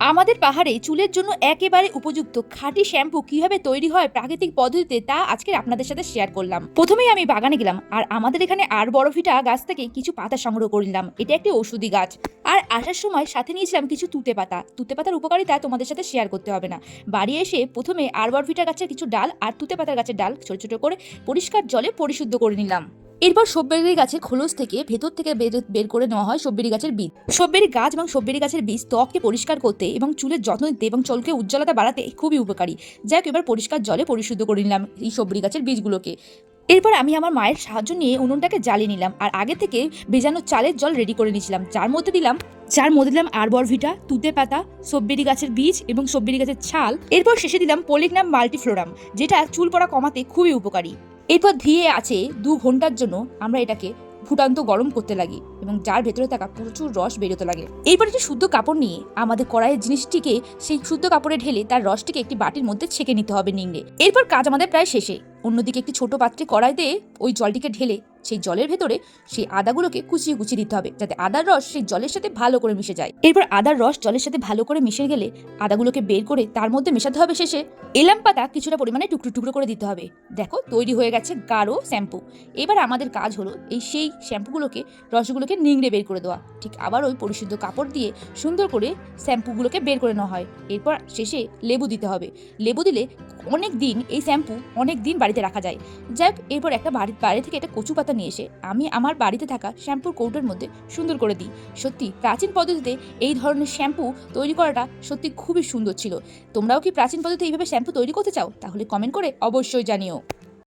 আমাদের পাহাড়ে চুলের জন্য একেবারে উপযুক্ত খাঁটি শ্যাম্পু কিভাবে তৈরি হয় প্রাকৃতিক পদ্ধতিতে তা আজকে আপনাদের সাথে শেয়ার করলাম। প্রথমেই আমি বাগানে গেলাম আর আমাদের এখানে আর বরফিটা গাছ থেকে কিছু পাতা সংগ্রহ করে নিলাম। এটা একটি ঔষধি গাছ। আর আসার সময় সাথে নিয়েছিলাম কিছু তুতে পাতা। তুতে পাতার উপকারিতা তোমাদের সাথে শেয়ার করতে হবে না। বাড়ি এসে প্রথমে আর বরফিটা গাছের কিছু ডাল আর তুতে পাতার গাছের ডাল ছোট ছোট করে পরিষ্কার জলে পরিশুদ্ধ করে নিলাম। এরপর সববেরি গাছের খোলস থেকে ভেতর থেকে বের করে নেওয়া হয় সববেরি গাছের বীজ। সববেরি গাছ এবং সববেরি গাছের বীজ ত্বককে পরিষ্কার করতে এবং চুলের যত্ন নিতে এবং চুলকে উজ্জ্বলতা বাড়াতে খুবই উপকারী। যাক, এবার পরিষ্কার জলে পরিশুদ্ধ করে নিলাম এই সববেরি গাছের বীজগুলোকে। এরপর আমি আমার মায়ের সাহায্য নিয়ে উনুনটাকে জ্বালিয়ে নিলাম আর আগে থেকে ভেজানো চালের জল রেডি করে নিয়েছিলাম, যার মধ্যে দিলাম আরবরভিটা, তুতে পাতা, সববেরি গাছের বীজ এবং সববেরি গাছের ছাল। এরপর শেষে দিলাম পলিগ্রাম মাল্টিফ্লোরাম, যেটা চুল পড়া কমাতে খুবই উপকারী। এরপর ধীরে আছে 2 ঘন্টার জন্য আমরা এটাকে ফুটান্ত গরম করতে লাগি এবং যার ভেতরে থাকা প্রচুর রস বেরোতে লাগে। এরপর একটি শুদ্ধ কাপড় নিয়ে আমাদের কড়াইয়ের জিনিসটিকে সেই শুদ্ধ কাপড়ে ঢেলে তার রসটিকে একটি বাটির মধ্যে ছেঁকে নিতে হবে নিংড়ে। এরপর কাজ আমাদের প্রায় শেষে। অন্যদিকে একটি ছোট পাত্রে কড়াই দিয়ে ওই জলটিকে ঢেলে সেই জলের ভেতরে সেই আদাগুলোকে কুচিয়ে কুচিয়ে দিতে হবে, যাতে আদার রস সেই জলের সাথে ভালো করে মিশে যায়। এরপর আদার রস জলের সাথে ভালো করে মিশে গেলে আদাগুলোকে বের করে তার মধ্যে মেশাতে হবে শেষে এলাম পাতা কিছুটা পরিমাণে টুকরো টুকরো করে দিতে হবে। দেখো, তৈরি হয়ে গেছে গাঢ় শ্যাম্পু। এবার আমাদের কাজ হলো সেই শ্যাম্পুগুলোকে রসগুলোকে নিংড়ে বের করে দেওয়া। ঠিক আবার ওই পরিশুদ্ধ কাপড় দিয়ে সুন্দর করে শ্যাম্পুগুলোকে বের করে নেওয়া হয়। এরপর শেষে লেবু দিতে হবে। লেবু দিলে অনেক দিন এই শ্যাম্পু অনেক দিন বাড়িতে রাখা যায়। যাক, এরপর একটা বাইরে থেকে একটা কচু পাতা নিয়ে এসে আমি আমার বাড়িতে থাকা শ্যাম্পুর কৌটোর মধ্যে সুন্দর করে দিই। সত্যি প্রাচীন পদ্ধতিতে এই ধরনের শ্যাম্পু তৈরি করাটা সত্যি খুবই সুন্দর ছিল। তোমরাও কি প্রাচীন পদ্ধতিতে এইভাবে শ্যাম্পু তৈরি করতে চাও? তাহলে কমেন্ট করে অবশ্যই জানিও।